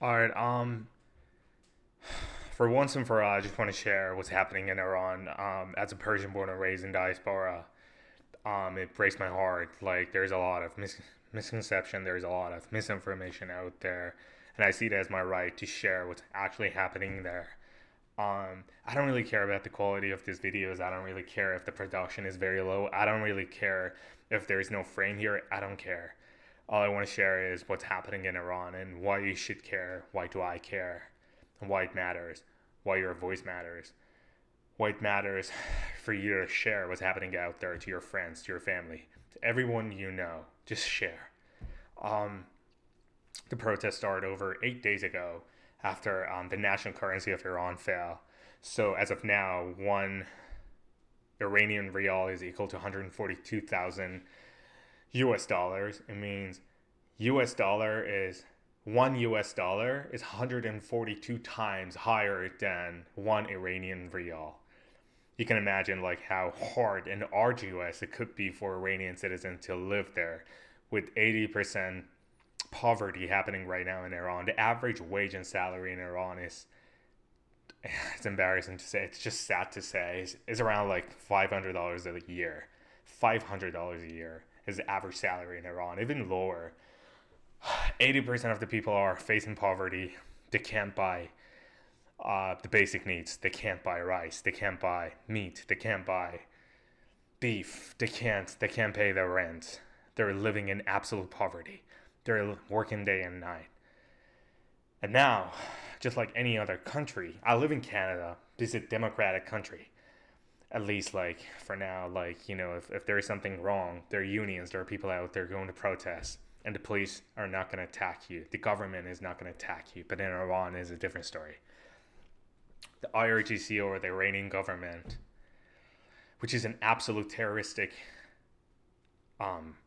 All right. For once and for all, I just want to share what's happening in Iran. As a Persian born and raised in diaspora, it breaks my heart. Like, there's a lot of misconception. There's a lot of misinformation out there, and I see it as my right to share what's actually happening there. I don't really care about the quality of these videos. I don't really care if the production is very low. I don't really care if there's no frame here. I don't care. All I want to share is what's happening in Iran and why you should care. Why do I care? And why it matters. Why your voice matters. Why it matters for you to share what's happening out there to your friends, to your family, to everyone you know. Just share. Um, the protest started over 8 days ago after the national currency of Iran fell. So as of now, one Iranian rial is equal to 142,000 US dollars. It means US dollar is 142 times higher than one Iranian rial. You can imagine like how hard and arduous it could be for Iranian citizens to live there with 80% poverty happening right now in Iran. The average wage and salary in Iran is, it's embarrassing to say, it's just sad to say, is around like $500 a year. $500 a year is the average salary in Iran, even lower. 80% of the people are facing poverty. They can't buy the basic needs. They can't buy rice. They can't buy meat. They can't buy beef. They can't pay their rent. They're living in absolute poverty. They're working day and night. And now, just like any other country, I live in Canada. This is a democratic country. At least, like, for now, like, if there is something wrong, there are unions, there are people out there going to protest, and the police are not going to attack you. The government is not going to attack you. But in Iran is a different story. The IRGC, or the Iranian government, which is an absolute terroristic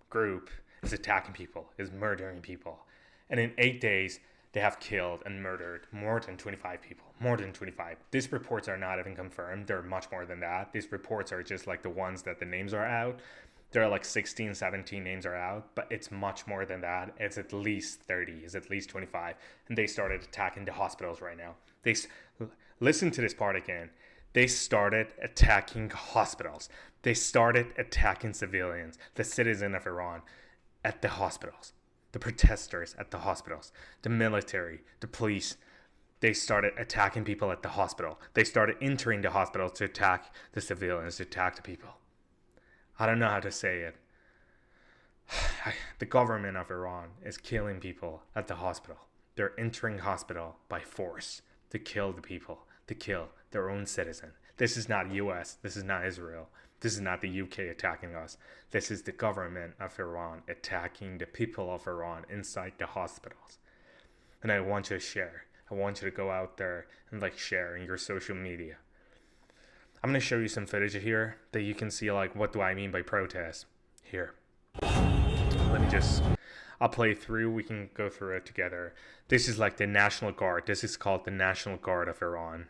group, is attacking people, is murdering people. And in 8 days, they have killed and murdered more than 25 people. More than 25. These reports are not even confirmed. They're much more than that. These reports are just like the ones that the names are out. There are like 16, 17 names are out, but it's much more than that. It's at least 30, it's at least 25. And they started attacking the hospitals right now. Listen to this part again. They started attacking hospitals. They started attacking civilians, the citizens of Iran, at the hospitals. The protesters at the hospitals. The military, the police. They started attacking people at the hospital. They started entering the hospital to attack the civilians, to attack the people. I don't know how to say it. The government of Iran is killing people at the hospital. They're entering hospital by force to kill the people, to kill their own citizen. This is not US, this is not Israel, this is not the UK attacking us. This is the government of Iran attacking the people of Iran inside the hospitals. And I want you to share. I want you to go out there and like share in your social media. I'm going to show you some footage here that you can see like what do I mean by protest. Here. I'll play through. We can go through it together. This is like the National Guard. This is called the National Guard of Iran.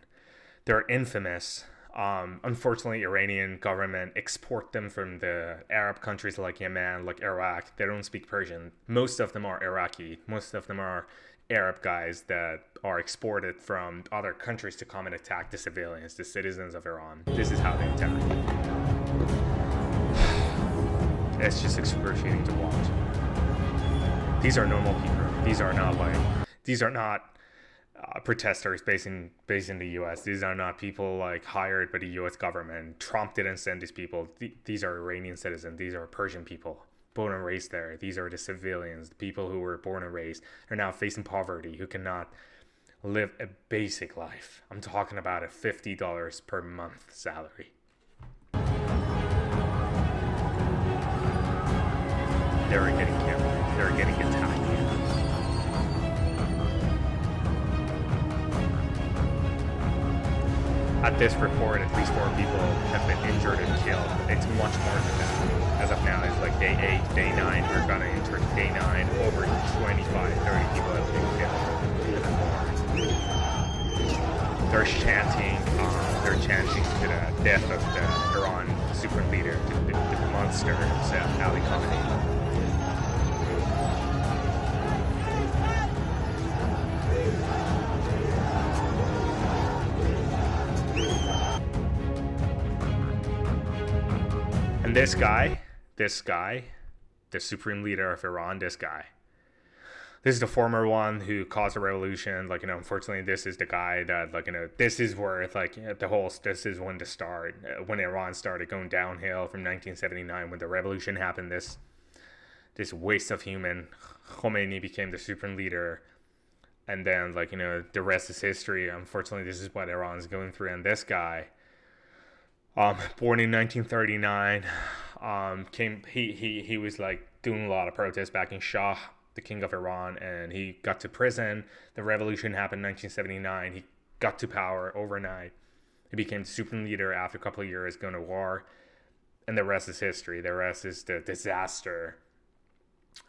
They're infamous. Unfortunately, Iranian government export them from the Arab countries like Yemen, like Iraq. They don't speak Persian. Most of them are Iraqi. Most of them are Arab guys that are exported from other countries to come and attack the civilians, the citizens of Iran. This is how they attack. It's just excruciating to watch. These are normal people. These are not protesters based in the U.S. These are not people like hired by the U.S. government. Trump didn't send these people. These are Iranian citizens. These are Persian people, born and raised there. These are the civilians, the people who were born and raised, are now facing poverty, who cannot live a basic life. I'm talking about a $50 per month salary. They're getting killed. They're getting attacked. At this report, at least 4 people have been injured and killed. It's much more than that. As of now, it's like day 8, day 9. We're gonna enter day 9. Over 25, 30 people have been killed. They're chanting. They're chanting to the death of the Iran super leader, the monster himself, Ali Khamenei. And this guy, the supreme leader of Iran, this is the former one who caused the revolution. Like, unfortunately, this is the guy that, like, this is where, like, this is when when Iran started going downhill from 1979, when the revolution happened. This waste of human, Khomeini became the supreme leader. And then, like, the rest is history. Unfortunately, this is what Iran's going through. And this guy, born in 1939, he was, like, doing a lot of protests back in Shah, the king of Iran, and he got to prison. The revolution happened in 1979. He got to power overnight. He became the supreme leader after a couple of years going to war. And the rest is history. The rest is the disaster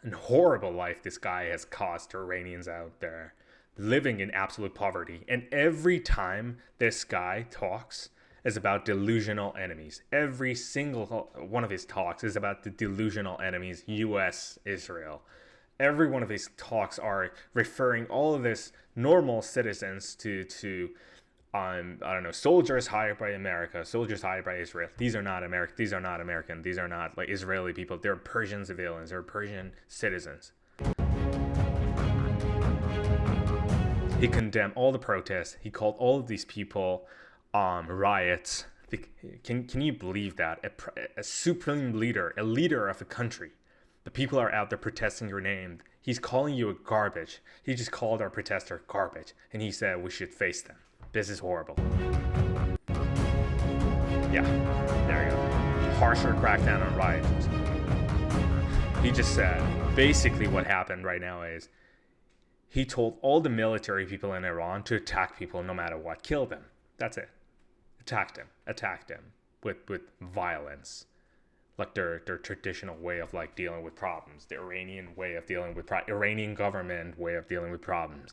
and horrible life this guy has caused to Iranians out there, living in absolute poverty. And every time this guy talks is about delusional enemies. Every single one of his talks is about the delusional enemies, US, Israel. Every one of his talks are referring all of this normal citizens to I don't know, soldiers hired by America, soldiers hired by Israel. These are not American. These are not American. These are not, like, Israeli people. They're Persian civilians. They're Persian citizens. He condemned all the protests. He called all of these people riots. Can you believe that? A supreme leader, a leader of a country. The people are out there protesting your name. He's calling you a garbage. He just called our protester garbage. And he said we should face them. This is horrible. Yeah, there you go. Harsher crackdown on rioters. He just said, basically what happened right now is he told all the military people in Iran to attack people no matter what. Kill them. That's it. Attack them with violence. Like their traditional way of, like, dealing with problems. The Iranian way of dealing with Iranian government way of dealing with problems.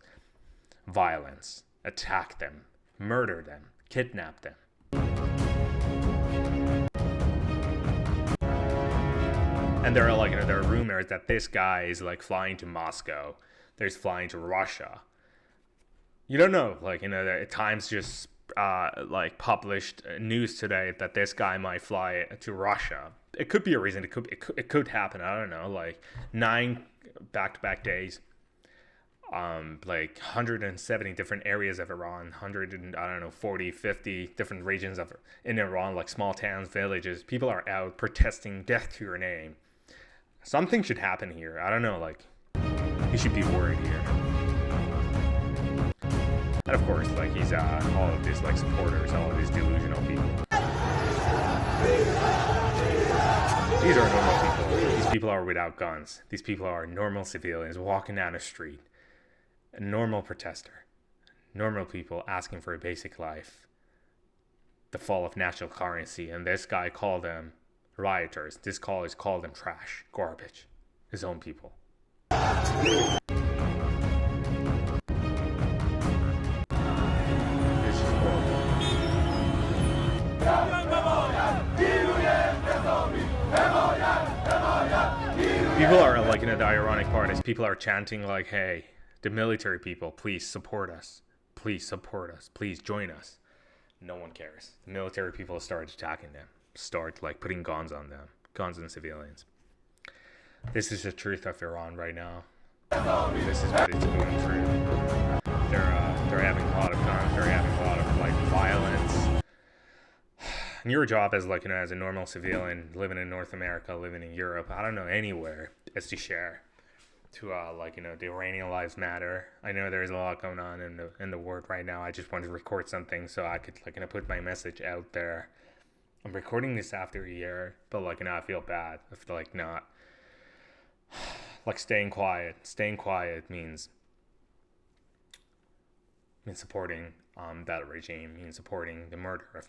Violence. Attack them. Murder them. Kidnap them. And there are rumors that this guy is, like, flying to Moscow. There's flying to Russia. You don't know. Like, the Times just like published news today that this guy might fly to Russia. It could be a reason. It could happen. I don't know. Like 9 back-to-back days. Like 170 different areas of Iran, 40, 50 different regions in Iran, like small towns, villages. People are out protesting death to your name. Something should happen here. I don't know. Like, you should be worried here. And of course, like, he's all of these, like, supporters, all of these delusional people. These are normal people. These people are without guns. These people are normal civilians walking down the street. A normal protester. Normal people asking for a basic life. The fall of national currency. And this guy called them rioters. This college called them trash. Garbage. His own people. People are, like, the ironic part is people are chanting, like, hey, the military people, please support us. Please support us. Please join us. No one cares. The military people start attacking them. Start, like, putting guns on them. Guns on civilians. This is the truth of Iran right now. This is what it's going through. They're having a lot of guns. They're having a lot of, like, violence. And your job as, like, as a normal civilian living in North America, living in Europe, I don't know, anywhere, is to share to the Iranian lives matter. I know there's a lot going on in the world right now. I just wanted to record something so I could, like, put my message out there. I'm recording this after a year, but, like, I feel bad. I feel like not, like, staying quiet. Staying quiet means supporting that regime, means supporting the murder of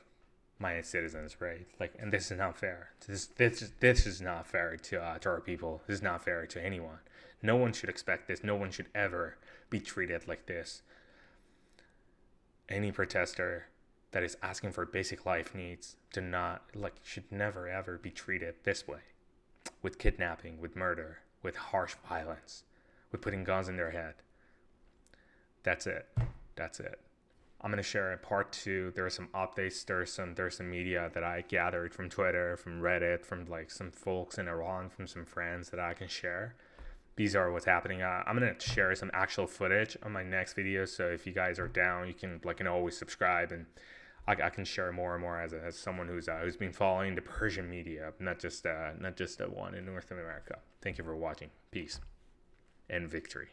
my citizens, right? Like, and this is not fair. This is not fair to our people. This is not fair to anyone. No one should expect this. No one should ever be treated like this. Any protester that is asking for basic life needs should never ever be treated this way, with kidnapping, with murder, with harsh violence, with putting guns in their head. That's it. I'm gonna share a part 2. There are some updates. There's some media that I gathered from Twitter, from Reddit, from like some folks in Iran, from some friends that I can share. These are what's happening. I'm gonna share some actual footage on my next video. So if you guys are down, you can always subscribe, and I can share more and more as someone who's been following the Persian media, not just the one in North America. Thank you for watching. Peace and victory.